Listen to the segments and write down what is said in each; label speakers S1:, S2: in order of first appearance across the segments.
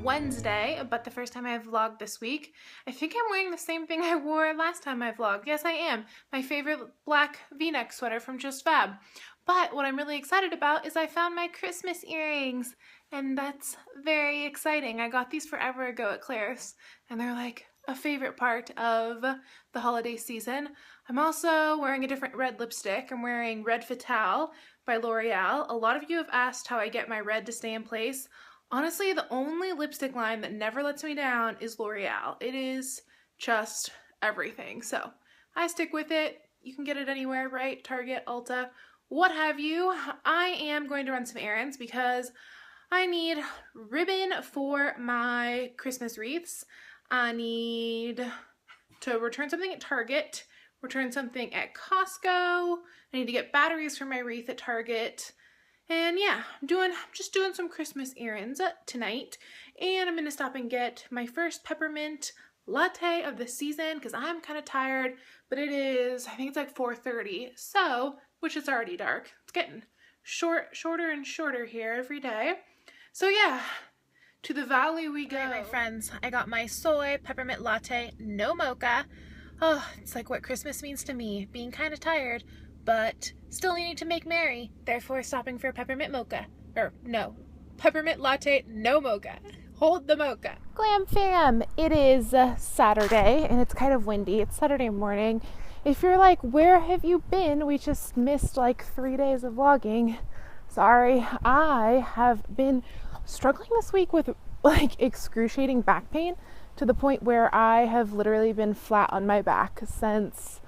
S1: Wednesday, but the first time I vlogged this week. I think I'm wearing the same thing I wore last time I vlogged. Yes, I am. My favorite black v-neck sweater from Just Fab. But what I'm really excited about is I found my Christmas earrings, and that's very exciting. I got these forever ago at Claire's, and they're like a favorite part of the holiday season. I'm also wearing a different red lipstick. I'm wearing Red Fatale by L'Oreal. A lot of you have asked how I get my red to stay in place. Honestly, the only lipstick line that never lets me down is L'Oreal. It is just everything. So I stick with it. You can get it anywhere, right? Target, Ulta, what have you. I am going to run some errands because I need ribbon for my Christmas wreaths. I need to return something at Target, return something at Costco. I need to get batteries for my wreath at Target. And yeah, I'm just doing some Christmas errands tonight. And I'm going to stop and get my first peppermint latte of the season because I'm kind of tired, but it is, I think it's like 4:30. So, which is already dark. It's getting shorter and shorter here every day. So yeah, to the valley we go. All right, my friends, I got my soy peppermint latte, no mocha. Oh, it's like what Christmas means to me, being kind of tired, but still needing to make merry, therefore stopping for a peppermint mocha. Or no, peppermint latte, no mocha. Hold the mocha. Glam fam, it is Saturday and it's kind of windy. It's Saturday morning. If you're like, where have you been? We just missed like 3 days of vlogging. Sorry, I have been struggling this week with like excruciating back pain to the point where I have literally been flat on my back since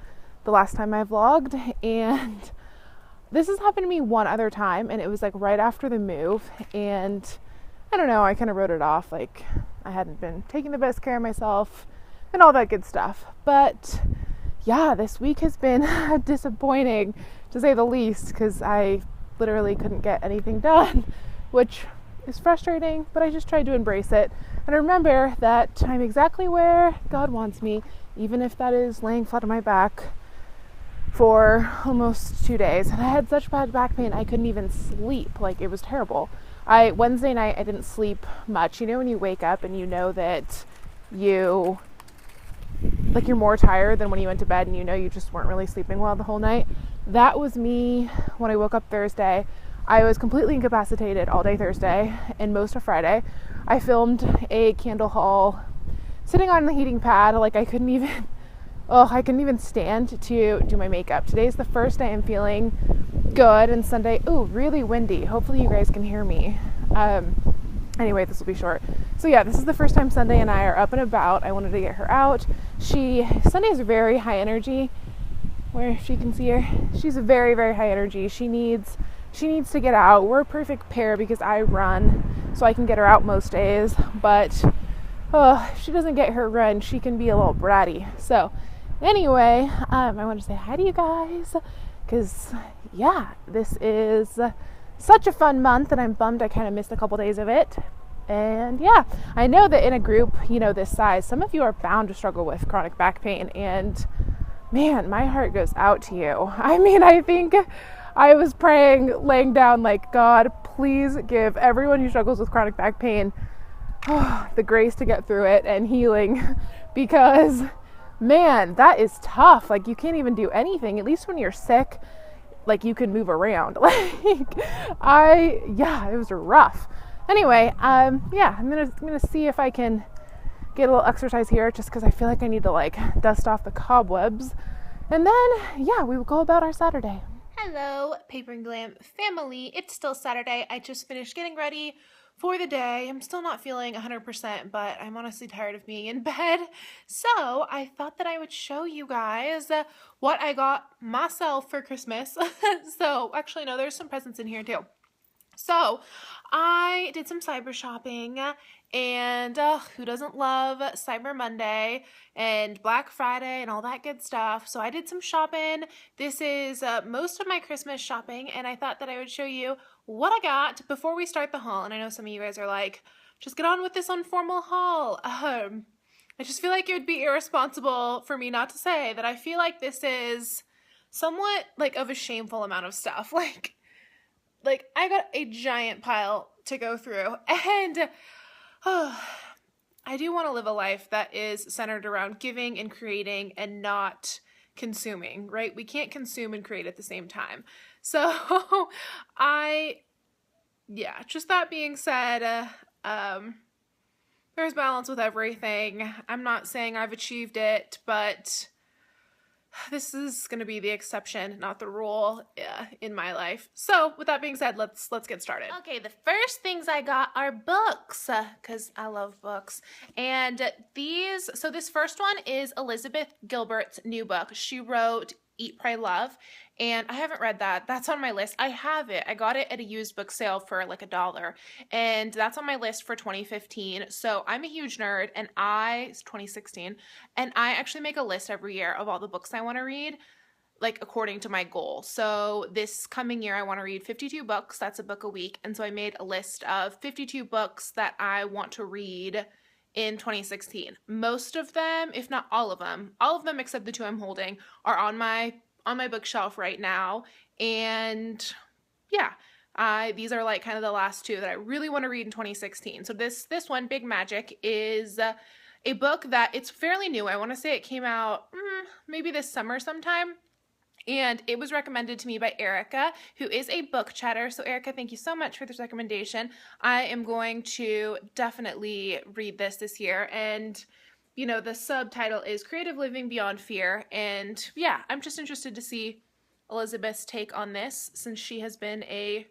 S1: the last time I vlogged, and this has happened to me one other time, and it was like right after the move, and I don't know, I kind of wrote it off like I hadn't been taking the best care of myself and all that good stuff. But yeah, this week has been disappointing to say the least because I literally couldn't get anything done, which is frustrating, but I just tried to embrace it and remember that I'm exactly where God wants me, even if that is laying flat on my back for almost 2 days. And I had such bad back pain I couldn't even sleep. Like, it was terrible. Wednesday night I didn't sleep much. You know when you wake up and you know that you're more tired than when you went to bed and you know you just weren't really sleeping well the whole night? That was me when I woke up Thursday. I was completely incapacitated all day Thursday and most of Friday. I filmed a candle haul sitting on the heating pad. Like, I couldn't even stand to do my makeup. Today's the first day I'm feeling good, and Sunday, really windy. Hopefully you guys can hear me. Anyway, this will be short. So yeah, this is the first time Sunday and I are up and about. I wanted to get her out. Sunday is very high energy. Where she can see her, she's very, very high energy. She needs to get out. We're a perfect pair because I run, so I can get her out most days. But if she doesn't get her run, she can be a little bratty. So anyway, I want to say hi to you guys because yeah, this is such a fun month, and I'm bummed I kind of missed a couple days of it. And yeah, I know that in a group, this size, some of you are bound to struggle with chronic back pain, and man, my heart goes out to you. I mean, I think I was praying, laying down, like, God, please give everyone who struggles with chronic back pain the grace to get through it and healing, because man, that is tough. Like, you can't even do anything. At least when you're sick, like, you can move around. It was rough. Anyway, I'm gonna see if I can get a little exercise here, just because I feel like I need to like dust off the cobwebs, and then yeah, we will go about our Saturday. Hello, Paper and Glam family. It's still Saturday. I just finished getting ready for the day. I'm still not feeling 100%, but I'm honestly tired of being in bed. So I thought that I would show you guys what I got myself for Christmas. So actually, no, there's some presents in here too. So I did some cyber shopping, and who doesn't love Cyber Monday and Black Friday and all that good stuff? So I did some shopping. This is most of my Christmas shopping, and I thought that I would show you what I got before we start the haul. And I know some of you guys are like, just get on with this informal haul. I just feel like it would be irresponsible for me not to say that I feel like this is somewhat like of a shameful amount of stuff. Like I got a giant pile to go through, and I do want to live a life that is centered around giving and creating and not consuming, right? We can't consume and create at the same time. So just that being said, there's balance with everything. I'm not saying I've achieved it, but this is going to be the exception, not the rule in my life. So with that being said, let's get started. Okay, the first things I got are books, because I love books. And this first one is Elizabeth Gilbert's new book. She wrote Eat, Pray, Love, and I haven't read that. That's on my list. I have it. I got it at a used book sale for like $1, and that's on my list for 2015. So I'm a huge nerd, and it's 2016, and I actually make a list every year of all the books I want to read, like according to my goal. So this coming year, I want to read 52 books. That's a book a week. And so I made a list of 52 books that I want to read in 2016. Most of them, if not all of them except the two I'm holding, are on my bookshelf right now. And yeah, these are like kind of the last two that I really want to read in 2016. So this one, Big Magic, is a book that it's fairly new. I want to say it came out maybe this summer sometime. And it was recommended to me by Erica, who is a book chatter. So Erica, thank you so much for this recommendation. I am going to definitely read this year. And, you know, the subtitle is Creative Living Beyond Fear. And yeah, I'm just interested to see Elizabeth's take on this, since she has been a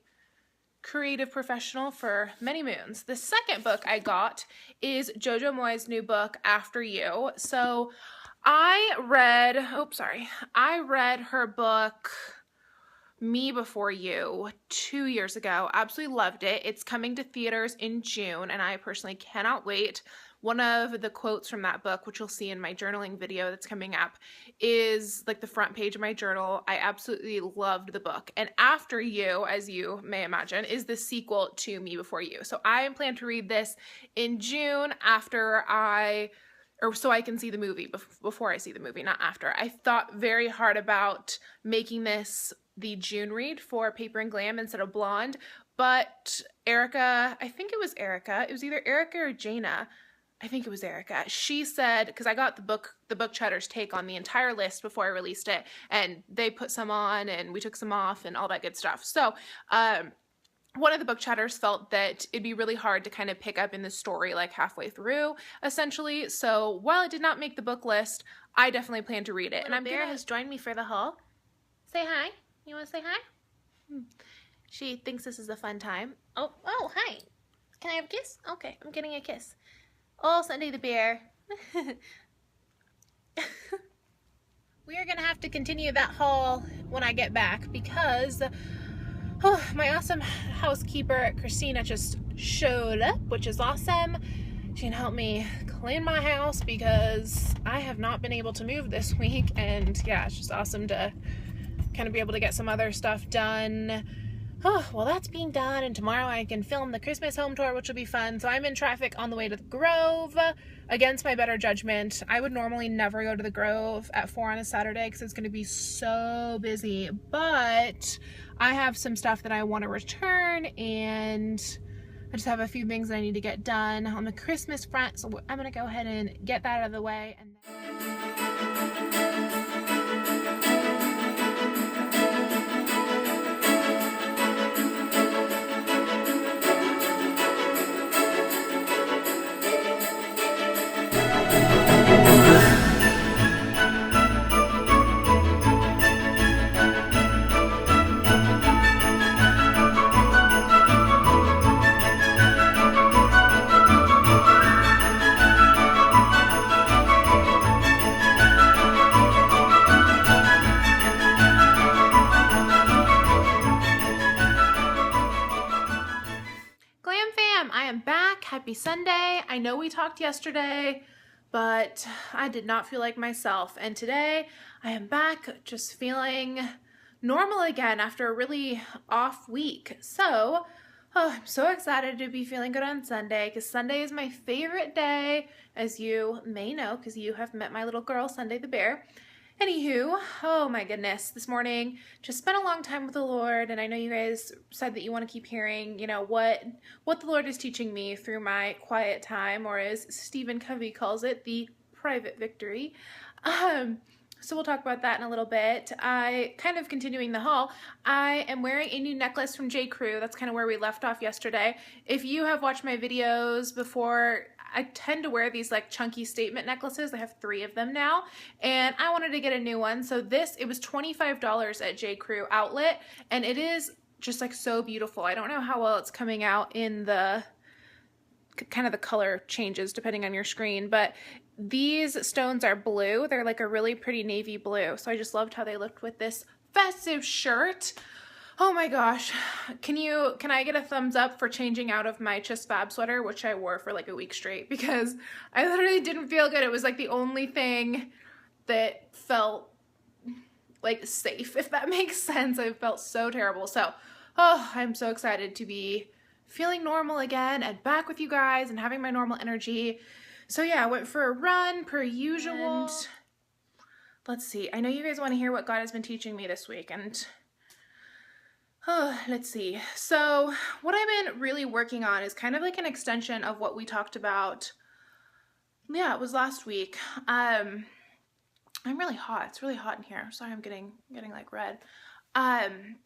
S1: creative professional for many moons. The second book I got is Jojo Moyes' new book, After You. So I read her book, Me Before You, 2 years ago. Absolutely loved it. It's coming to theaters in June, and I personally cannot wait. One of the quotes from that book, which you'll see in my journaling video that's coming up, is like the front page of my journal. I absolutely loved the book. And After You, as you may imagine, is the sequel to Me Before You. So I plan to read this in June so I can see the movie before I see the movie, not after. I thought very hard about making this the June read for Paper and Glam instead of Blonde, but Erica, it was either Erica or Jaina. I think it was Erica. She said, because I got the book chatter's take on the entire list before I released it, and they put some on and we took some off and all that good stuff. So, one of the book chatters felt that it'd be really hard to kind of pick up in the story like halfway through, essentially. So while it did not make the book list, I definitely plan to read it. And Bear has joined me for the haul. Say hi. You want to say hi? She thinks this is a fun time. Oh, hi. Can I have a kiss? Okay, I'm getting a kiss. Oh, Sunday the bear. We are going to have to continue that haul when I get back, because my awesome housekeeper, Christina, just showed up, which is awesome. She can help me clean my house because I have not been able to move this week. And yeah, it's just awesome to kind of be able to get some other stuff done. Well, that's being done, and tomorrow I can film the Christmas home tour, which will be fun. So I'm in traffic on the way to the Grove against my better judgment. I would normally never go to the Grove at 4 on a Saturday because it's going to be so busy, but I have some stuff that I want to return, and I just have a few things that I need to get done on the Christmas front. So I'm going to go ahead and get that out of the way. Happy Sunday. I know we talked yesterday, but I did not feel like myself. And today I am back just feeling normal again after a really off week. So, I'm so excited to be feeling good on Sunday, because Sunday is my favorite day, as you may know, because you have met my little girl, Sunday the Bear. Anywho, oh my goodness, this morning just spent a long time with the Lord, and I know you guys said that you want to keep hearing, what the Lord is teaching me through my quiet time, or as Stephen Covey calls it, the private victory. So we'll talk about that in a little bit. Kind of continuing the haul, I am wearing a new necklace from J. Crew. That's kind of where we left off yesterday. If you have watched my videos before, I tend to wear these like chunky statement necklaces. I have 3 of them now, and I wanted to get a new one. So it was $25 at J. Crew outlet, and it is just like so beautiful. I don't know how well it's coming out in the kind of the color changes depending on your screen, but these stones are blue. They're like a really pretty navy blue. So I just loved how they looked with this festive shirt. Oh my gosh. Can I get a thumbs up for changing out of my Just Fab sweater, which I wore for like a week straight, because I literally didn't feel good. It was like the only thing that felt like safe, if that makes sense. I felt so terrible. So, I'm so excited to be feeling normal again and back with you guys and having my normal energy. So yeah, I went for a run per usual. And let's see. I know you guys want to hear what God has been teaching me this week, and let's see. So what I've been really working on is kind of like an extension of what we talked about. Yeah, it was last week. I'm really hot. It's really hot in here. Sorry, I'm getting like red.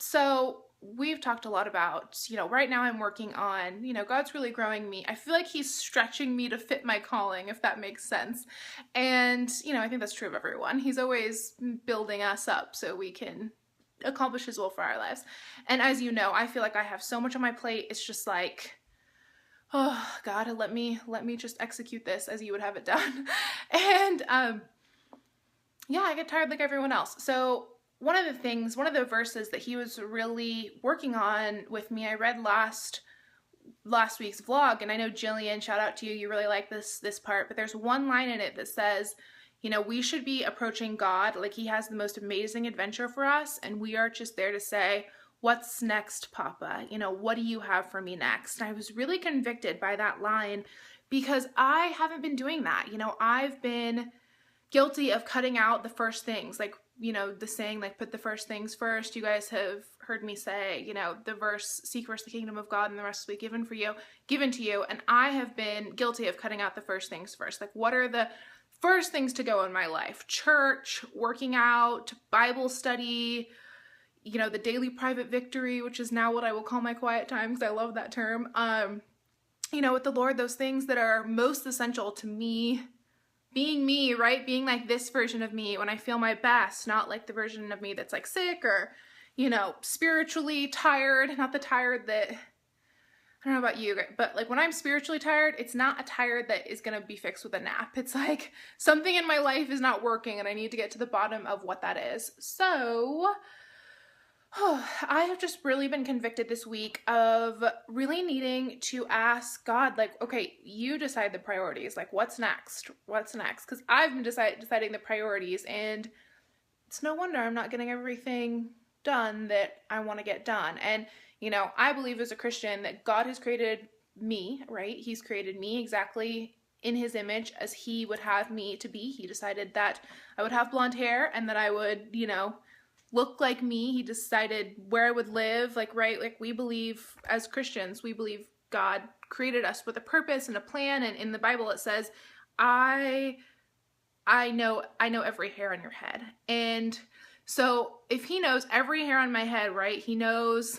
S1: So we've talked a lot about, right now I'm working on, God's really growing me. I feel like he's stretching me to fit my calling, if that makes sense. And, I think that's true of everyone. He's always building us up so we can accomplish his will for our lives. And as you know, I feel like I have so much on my plate. It's just like, oh God, let me just execute this as you would have it done. And, yeah, I get tired like everyone else. So one of the verses that he was really working on with me, I read last week's vlog, and I know Jillian, shout out to you, you really like this part, but there's one line in it that says, we should be approaching God like he has the most amazing adventure for us, and we are just there to say, what's next, Papa? What do you have for me next? And I was really convicted by that line because I haven't been doing that. I've been guilty of cutting out the first things, like, the saying, like, put the first things first. You guys have heard me say, the verse, seek first the kingdom of God and the rest will be given to you. And I have been guilty of cutting out the first things first. Like, what are the first things to go in my life? Church, working out, Bible study, the daily private victory, which is now what I will call my quiet time because I love that term. With the Lord, those things that are most essential to me being me, right? Being like this version of me when I feel my best, not like the version of me that's like sick or, spiritually tired. Not the tired that, I don't know about you, but like when I'm spiritually tired, it's not a tired that is going to be fixed with a nap. It's like something in my life is not working and I need to get to the bottom of what that is. So I have just really been convicted this week of really needing to ask God, like, okay, you decide the priorities. Like, what's next? What's next? Because I've been deciding the priorities, and it's no wonder I'm not getting everything done that I want to get done. And, I believe as a Christian that God has created me, right? He's created me exactly in his image as he would have me to be. He decided that I would have blonde hair and that I would, look like me. He decided where I would live, like, right? Like, we believe as Christians, we believe God created us with a purpose and a plan. And in the Bible, it says, I know every hair on your head. And so if he knows every hair on my head, right? He knows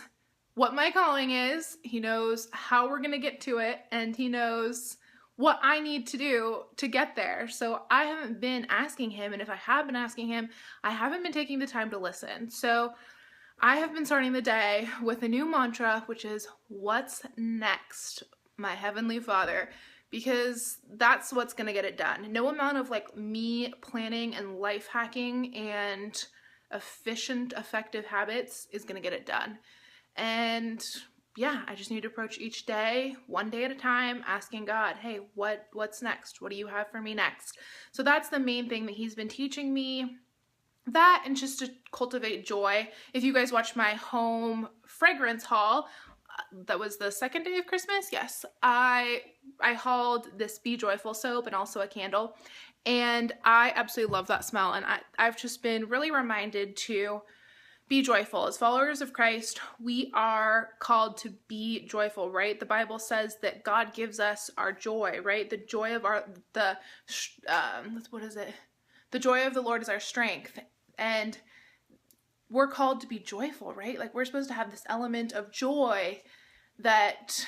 S1: what my calling is. He knows how we're going to get to it. And he knows what I need to do to get there. So I haven't been asking him, and if I have been asking him, I haven't been taking the time to listen. So I have been starting the day with a new mantra, which is, what's next, my Heavenly Father? Because that's what's gonna get it done. No amount of like me planning and life hacking and efficient, effective habits is gonna get it done. And yeah, I just need to approach each day, one day at a time, asking God, hey, what's next? What do you have for me next? So that's the main thing that he's been teaching me. That, and just to cultivate joy. If you guys watched my home fragrance haul, that was the second day of Christmas. Yes, I hauled this Be Joyful soap and also a candle. And I absolutely love that smell. And I've just been really reminded to be joyful. As followers of Christ, we are called to be joyful, right? The Bible says that God gives us our joy, right? The joy of what is it? The joy of the Lord is our strength. And we're called to be joyful, right? Like, we're supposed to have this element of joy that,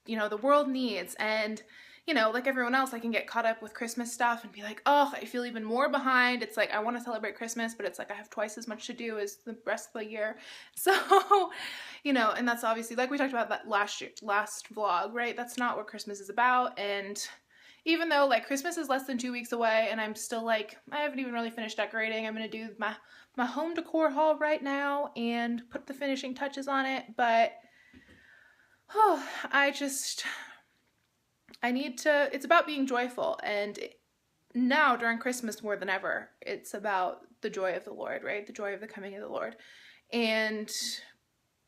S1: the world needs. And, like everyone else, I can get caught up with Christmas stuff and be like, oh, I feel even more behind. It's like, I want to celebrate Christmas, but it's like I have twice as much to do as the rest of the year. So, and that's obviously, like we talked about that last vlog, right? That's not what Christmas is about. And even though, like, Christmas is less than 2 weeks away and I'm still like, I haven't even really finished decorating. I'm going to do my home decor haul right now and put the finishing touches on it. But, it's about being joyful. And now during Christmas more than ever, it's about the joy of the Lord, right? The joy of the coming of the Lord. And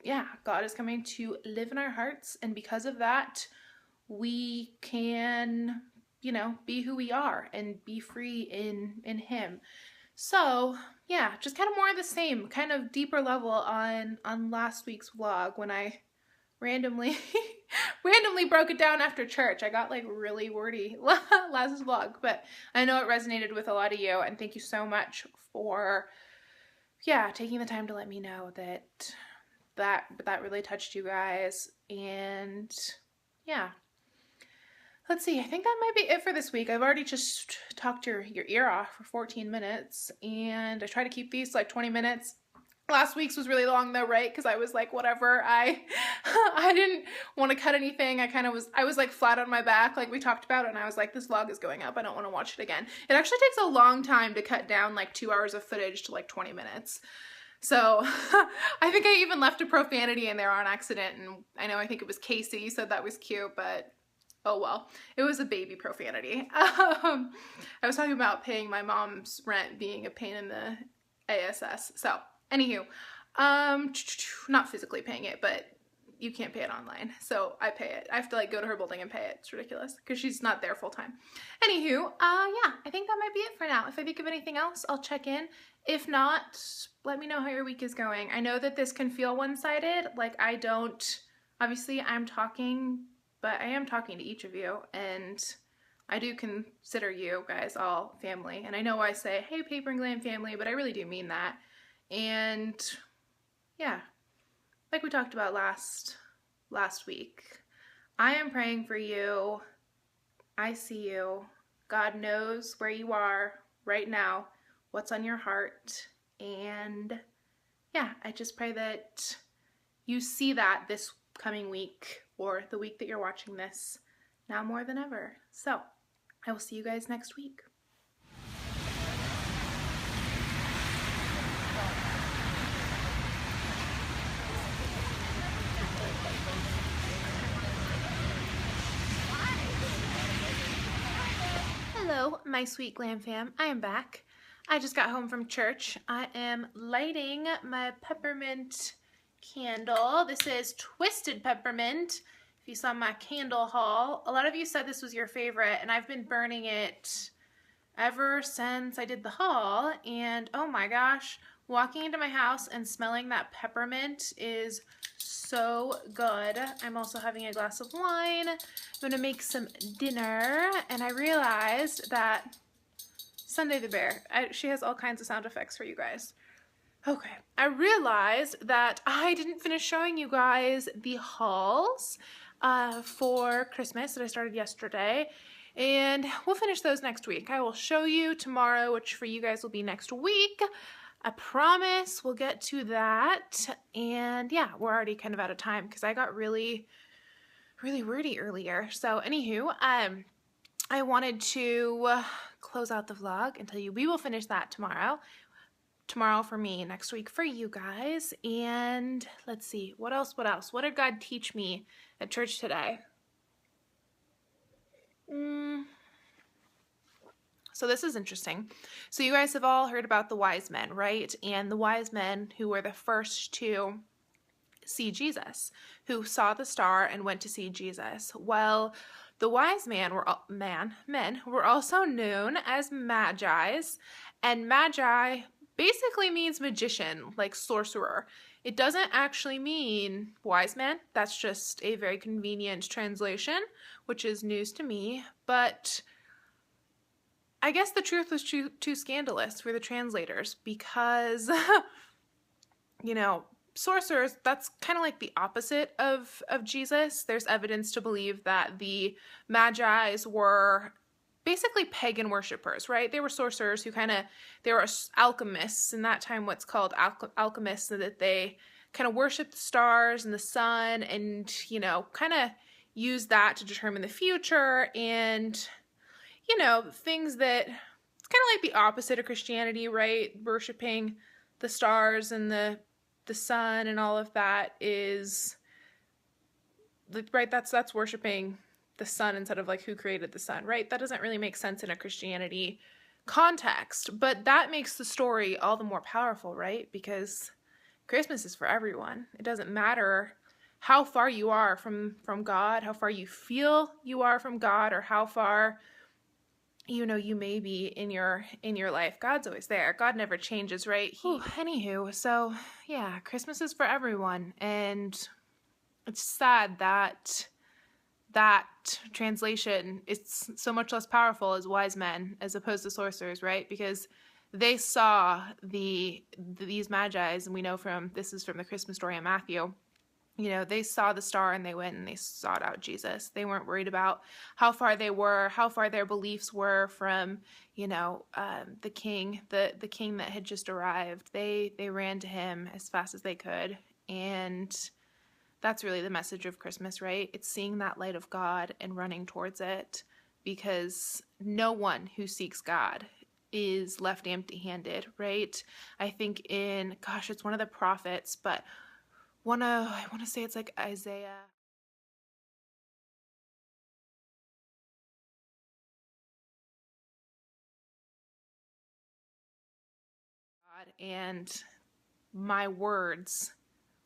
S1: yeah, God is coming to live in our hearts. And because of that, we can, be who we are and be free in Him. So yeah, just kind of more of the same, kind of deeper level on last week's vlog when I randomly broke it down after church. I got like really wordy last vlog, but I know it resonated with a lot of you, and thank you so much for taking the time to let me know that really touched you guys. And yeah, let's see, I think that might be it for this week. I've already just talked your ear off for 14 minutes, and I try to keep these like 20 minutes. Last week's was really long though, right? Because I was like, whatever, I didn't want to cut anything. I was like flat on my back like we talked about, and I was like, this vlog is going up. I don't want to watch it again. It actually takes a long time to cut down like 2 hours of footage to like 20 minutes. So I think I even left a profanity in there on accident, and I think it was Casey said that was cute, but oh well, it was a baby profanity. I was talking about paying my mom's rent being a pain in the ASS. So anywho, not physically paying it, but you can't pay it online. So I pay it. I have to like go to her building and pay it. It's ridiculous because she's not there full time. Anywho, yeah, I think that might be it for now. If I think of anything else, I'll check in. If not, let me know how your week is going. I know that this can feel one-sided. Like obviously I'm talking, but I am talking to each of you, and I do consider you guys all family. And I know I say, hey, Paper and Glam family, but I really do mean that. And yeah, like we talked about last week, I am praying for you. I see you. God knows where you are right now, what's on your heart. And yeah, I just pray that you see that this coming week, or the week that you're watching this, now more than ever. So I will see you guys next week. Hello, my sweet Glam fam. I am back. I just got home from church. I am lighting my peppermint candle. This is Twisted Peppermint. If you saw my candle haul, a lot of you said this was your favorite, and I've been burning it ever since I did the haul. And oh my gosh, walking into my house and smelling that peppermint is so good. I'm also having a glass of wine. I'm gonna make some dinner, and I realized that Sunday the Bear, she has all kinds of sound effects for you guys. Okay, I realized that I didn't finish showing you guys the hauls for Christmas that I started yesterday, and we'll finish those next week. I will show you tomorrow, which for you guys will be next week. I promise we'll get to that. And yeah, we're already kind of out of time because I got really wordy earlier. So anywho, I wanted to close out the vlog and tell you we will finish that tomorrow. Tomorrow for me, next week for you guys. And let's see, what else? What did God teach me at church today? So this is interesting. So you guys have all heard about the wise men, right? And the wise men who were the first to see Jesus, who saw the star and went to see Jesus. Well, The wise men were also known as magi's, and magi basically means magician, like sorcerer. It doesn't actually mean wise man. That's just a very convenient translation, which is news to me. But I guess the truth was too scandalous for the translators because, sorcerers, that's kind of like the opposite of Jesus. There's evidence to believe that the magi's were basically pagan worshipers, right? They were sorcerers who they were alchemists in that time, what's called alchemists, so that they kind of worshiped the stars and the sun and, kind of use that to determine the future and, things that it's kind of like the opposite of Christianity, right? Worshiping the stars and the sun and all of that is, right, that's worshiping the sun instead of like who created the sun, right? That doesn't really make sense in a Christianity context, but that makes the story all the more powerful, right? Because Christmas is for everyone. It doesn't matter how far you are from God, how far you feel you are from God, or how far you may be in your life. God's always there. God never changes, right? Anywho, so yeah, Christmas is for everyone, and it's sad that translation is so much less powerful as wise men as opposed to sorcerers, right? Because they saw these magi's, and we know this is from the Christmas story in Matthew. They saw the star and they went and they sought out Jesus. They weren't worried about how far they were, how far their beliefs were from, the king that had just arrived. They ran to him as fast as they could. And that's really the message of Christmas, right? It's seeing that light of God and running towards it, because no one who seeks God is left empty-handed, right? I think it's one of the prophets, but I want to say it's like Isaiah. And my words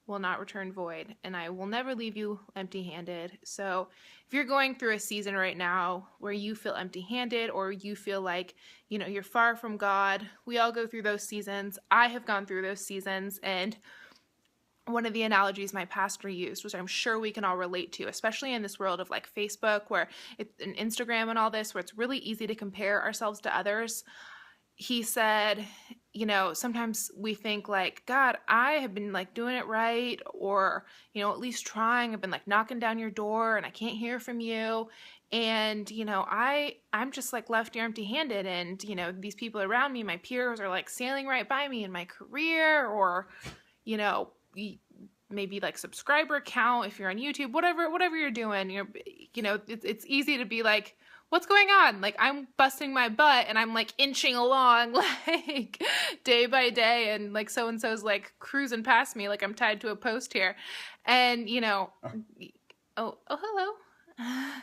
S1: will not return void, and I will never leave you empty-handed. So if you're going through a season right now where you feel empty-handed, or you feel like, you're far from God, we all go through those seasons. I have gone through those seasons, and one of the analogies my pastor used, which I'm sure we can all relate to, especially in this world of like Facebook, and Instagram and all this, where it's really easy to compare ourselves to others. He said, sometimes we think like, God, I have been like doing it right, or, at least trying. I've been like knocking down your door and I can't hear from you. And, I'm just like left here empty-handed, and, these people around me, my peers, are like sailing right by me in my career, or, maybe like subscriber count if you're on YouTube, whatever you're doing, it's easy to be like, what's going on? Like, I'm busting my butt and I'm like inching along like day by day, and like so-and-so's like cruising past me like I'm tied to a post here. And oh hello.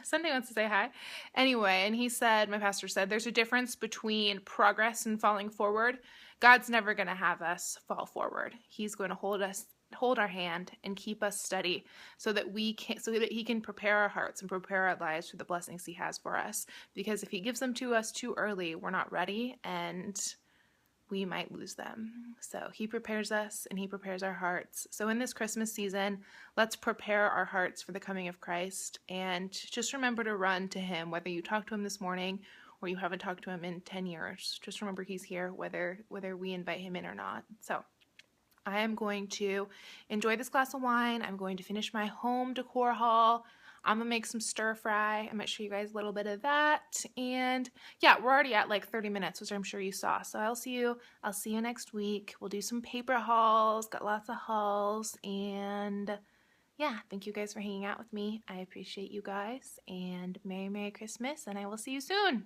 S1: Sunday wants to say hi. Anyway, and my pastor said, there's a difference between progress and falling forward. God's never going to have us fall forward. He's going to hold our hand and keep us steady so that he can prepare our hearts and prepare our lives for the blessings he has for us. Because if he gives them to us too early, we're not ready and we might lose them. So he prepares us and he prepares our hearts. So in this Christmas season, let's prepare our hearts for the coming of Christ, and just remember to run to him, whether you talk to him this morning or you haven't talked to him in 10 years. Just remember he's here, whether we invite him in or not. So I am going to enjoy this glass of wine. I'm going to finish my home decor haul. I'm going to make some stir fry. I might show you guys a little bit of that. And yeah, we're already at like 30 minutes, which I'm sure you saw. So I'll see you next week. We'll do some paper hauls, got lots of hauls. And yeah, thank you guys for hanging out with me. I appreciate you guys, and Merry Christmas, and I will see you soon.